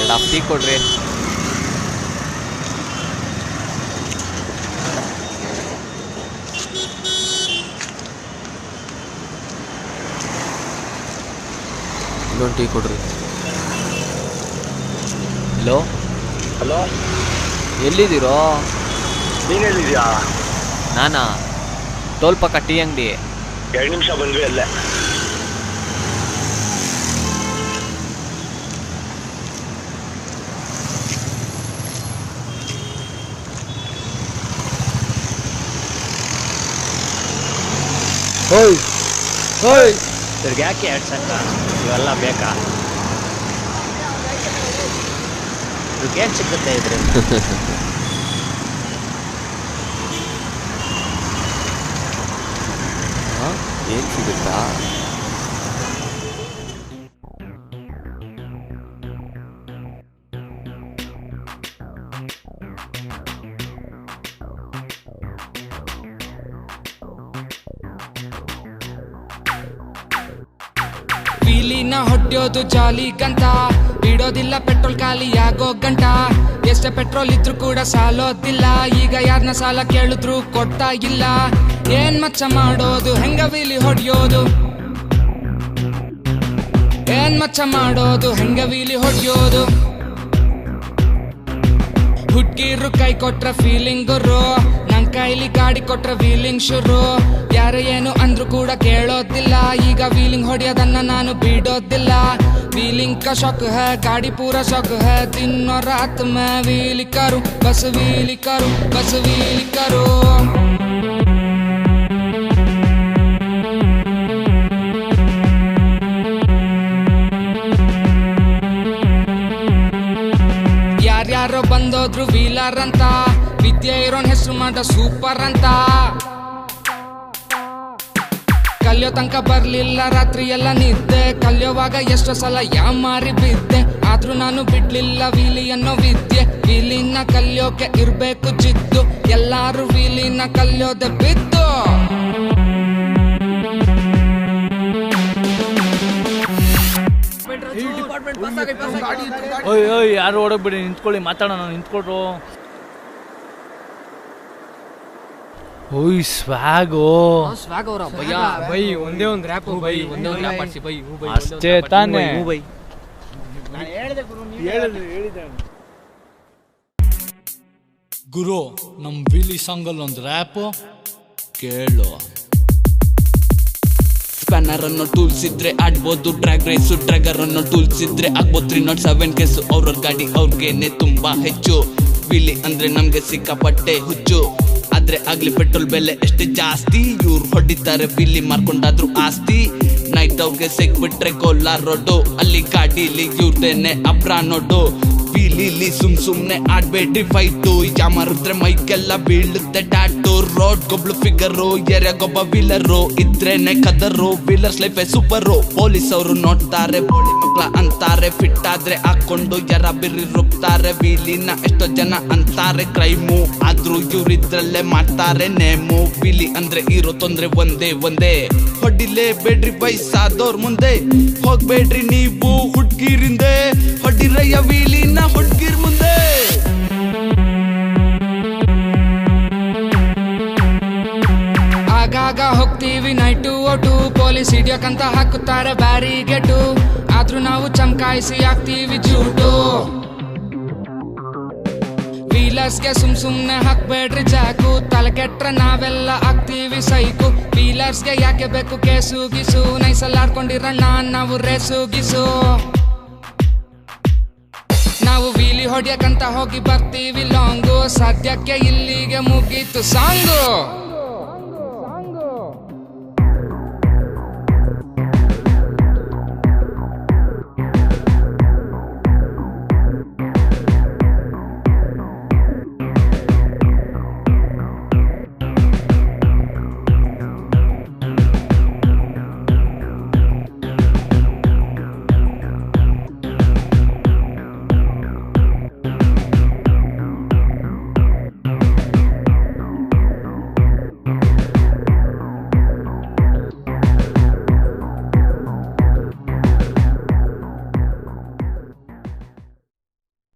2 tea ಕೊಡ್ರಿ. ಇನ್ನೊಂದು tea ಕೊಡ್ರಿ. ಹಲೋ ಹಲೋ, ಎಲ್ಲಿದ್ದೀರೋ? ನೀನು ಎಲ್ಲಿದ್ಯಾ? ನಾನಾ ಟೋಲ್ ಪಕ್ಕ ಟೀ ಅಂಗಡಿ. 2 ನಿಮಿಷ ಬಂದ್ವಿ ಅಲ್ಲೇ. ಹೋಯ್ ಹೋಯ್, ಇವ್ರಿಗೆ ಯಾಕೆ ಅಡ್ಸಕ್ಕ ಇವೆಲ್ಲ ಬೇಕಾ? ಇವ್ರಿಗೇನು ಸಿಗುತ್ತೆ ಇದ್ರಿಂದ? ಏನು ಸಿಗುತ್ತಾ? ವೀಲಿನ ಹೊಡ್ಯೋದು ಜಾಲಿಗಂತ, ಬಿಡೋದಿಲ್ಲ ಪೆಟ್ರೋಲ್ ಖಾಲಿ ಆಗೋ ಗಂಟ. ಎಷ್ಟೇ ಪೆಟ್ರೋಲ್ ಇದ್ರೂ ಕೂಡ ಸಾಲೋದಿಲ್ಲ, ಈಗ ಯಾರನ್ನ ಸಾಲ ಕೇಳಿದ್ರು ಕೊಡ್ತಾ ಇಲ್ಲ. ಏನ್ ಮಚ್ಚ ಮಾಡೋದು, ಹೆಂಗ ವೀಲಿ ಹೊಡ್ಯೋದು? ಏನ್ ಮಚ್ಚ ಮಾಡೋದು, ಹೆಂಗ ವೀಲಿ ಹೊಡ್ಯೋದು? ಹುಡ್ಗಿರು ಕೈ ಕೊಟ್ರ ಫೀಲಿಂಗ್ ಗುರು, ನನ್ ಕೈಲಿ ಗಾಡಿ ಕೊಟ್ರ ವೀಲಿಂಗ್ ಶುರು. ಯಾರು ಏನು ಅಂದ್ರು ಕೂಡ ಕೇಳೋದಿಲ್ಲ, ಈಗ ವೀಲಿಂಗ್ ಹೊಡೆಯೋದನ್ನ ನಾನು ಬಿಡೋದಿಲ್ಲ. ವೀಲಿಂಗ್ का शौक है, गाड़ी पूरा शौक है, दिन और रात में व्हील करूं, बस व्हील करूं, बस व्हील करूं. ಯಾರ್ಯಾರೋ ಬಂದೋದ್ರು ವೀಲರ್ ಅಂತ, ವಿದ್ಯೆ ಇರೋನ್ ಹೆಸರು ಮಾಡ ಸೂಪರ್ ಅಂತ. ಕಲಿಯೋ ತನಕ ಬರ್ಲಿಲ್ಲ ರಾತ್ರಿ ಎಲ್ಲ ನಿದ್ದೆ, ಕಲಿಯೋವಾಗ ಎಷ್ಟೋ ಸಲ ಯಾಮಾರಿ ಬಿದ್ದೆ. ಆದ್ರೂ ನಾನು ಬಿಡ್ಲಿಲ್ಲ ವೀಲಿ ಅನ್ನೋ ವಿದ್ಯೆ. ವೀಲಿನ ಕಲಿಯೋಕೆ ಇರ್ಬೇಕು ಜಿದ್ದು, ಎಲ್ಲಾರು ವೀಲಿನ ಕಲಿಯೋದೆ ಬಿದ್ದು. ಓಯ್ ಯಾರು ಓಡೋಗ್ಬಿಡಿ, ನಿಂತ್ಕೊಳ್ಳಿ, ಮಾತಾಡೋಣ, ನಿಂತ್ಕೊಳ್ರು. ಓಯ್ ಸ್ವ್ಯಾಗೋ ಅವರ ಬೈ ಒಂದೇ ಒಂದು ರ್ಯಾಪ್ ಬೈ, ಒಂದೇ ಒಂದು ರ್ಯಾಪ್ ಆಡ್ಸಿ ಬೈ. ಅಷ್ಟೇ ತಾನೇ. ಗುರು, ನಮ್ ವಿಲಿ ಸಾಂಗಲ್ಲಿ ಒಂದು ರ್ಯಾಪ್ ಕೇಳು. ಸ್ಪ್ಯಾನರ್ ಅನ್ನೋ ಟೂಲ್ಸ್ ಇದ್ರೆ ಆಡ್ಬೋದು ಡ್ರ್ಯಾಗ್ ರೇಸು, ಡ್ರ್ಯಾಗರ್ ಅನ್ನೋ ಟೂಲ್ಸ್ ಇದ್ರೆ ಆಗ್ಬೋದು 307 ಕೇಸು. ಅವ್ರ ಗಾಡಿ ಅವ್ರಿಗೇನೆ ತುಂಬಾ ಹೆಚ್ಚು, ವಿಲಿ ಅಂದ್ರೆ ನಮ್ಗೆ ಸಿಕ್ಕಾಪಟ್ಟೆ ಹುಚ್ಚು. ಆದ್ರೆ ಆಗ್ಲಿ ಪೆಟ್ರೋಲ್ ಬೆಲೆ ಎಷ್ಟು ಜಾಸ್ತಿ, ಇವ್ರು ಹೊಡಿತಾರೆ ವಿಲಿ ಮಾರ್ಕೊಂಡಾದ್ರು ಆಸ್ತಿ. ನೈಟ್ ಅವ್ರಿಗೆ ಸಿಕ್ಬಿಟ್ರೆ ಕೋಲಾರ ರೋಡು, ಅಲ್ಲಿ ಗಾಡಿಲಿ ಇವ್ರದೇನೆ ಅಬ್ರಾ ನೋಡು. ವೀಲಿಲಿ ಸುಮ್ನೆ ಆಡ್ಬೇಡ್ರಿ ಫೈಟು, ಯಾಮಾರಿದ್ರೆ ಮೈಕೆಲ್ಲ ಬೀಳುತ್ತೆ ಟ್ಯಾಟು. ರೋಡ್ ಗೊಬ್ಳು ಫಿಗರು, ಎರೆಗೊಬ್ಬ ವೀಲರು, ಇದ್ರೇನೆ ಕದರು. Wheelers life super. ಪೊಲೀಸ್ ಅವರು ನೋಡ್ತಾರೆ, ಬೋಳಿ ಮಕ್ಳ ಅಂತಾರೆ. ಫಿಟ್ ಆದ್ರೆ ಹಾಕೊಂಡು ಯಾರ ಬಿರಿ ರುಬ್ತಾರೆ. ವೀಲಿನ ಎಷ್ಟೋ ಜನ ಅಂತಾರೆ ಕ್ರೈಮು, ಆದ್ರೂ ಇವ್ರಿದ್ರಲ್ಲೇ ಮಾಡ್ತಾರೆ ನೇಮು. ವೀಲಿ ಅಂದ್ರೆ ಇರೋ ತೊಂದ್ರೆ ಒಂದೇ, ಹೊಡಿಲೇ ಬೇಡ್ರಿ ವಯಸ್ಸಾದವ್ರ ಮುಂದೆ. ಹೋಗ್ಬೇಡ್ರಿ ನೀವು ಹುಡ್ಗಿರಿಂದೆ, ಹೊಡಿರಯ್ಯ ವೀಲಿನ ಹುಡ್ಗಿರ್ ಮುಂದೆ. ಆಗಾಗ ಹೋಗ್ತೀವಿ ನೈಟು ಓಟು, ಪೊಲೀಸ್ ಹಿಡಿಯೋಕಂತ ಹಾಕುತ್ತಾರೆ ಬ್ಯಾರಿಗೇಟು. ಆದ್ರೂ ನಾವು ಚಮಕಾಯಿಸಿ ಹಾಕ್ತೀವಿ ಜೂಟು. ವೀಲರ್ಸ್ಗೆ ಸುಮ್ನೆ ಹಾಕ್ಬೇಡ್ರಿ ಜಾಕು, ತಲೆ ಕೆಟ್ರೆ ನಾವೆಲ್ಲ ಹಾಕ್ತೀವಿ ಸೈಕು. ವೀಲರ್ಸ್ಗೆ ಯಾಕೆ ಬೇಕು ಕೇಸು ಗೀಸು, ನೈಸಲ್ಲಿ ಆಡ್ಕೊಂಡಿರಣ್ಣ ನಾವು ರೇಸು ಗೀಸು. ನಾವು ವೀಲಿ ಹೊಡ್ಯಕಂತ ಹೋಗಿ ಬರ್ತೀವಿ ಲಾಂಗು, ಸದ್ಯಕ್ಕೆ ಇಲ್ಲಿಗೆ ಮುಗೀತು ಸಾಂಗು.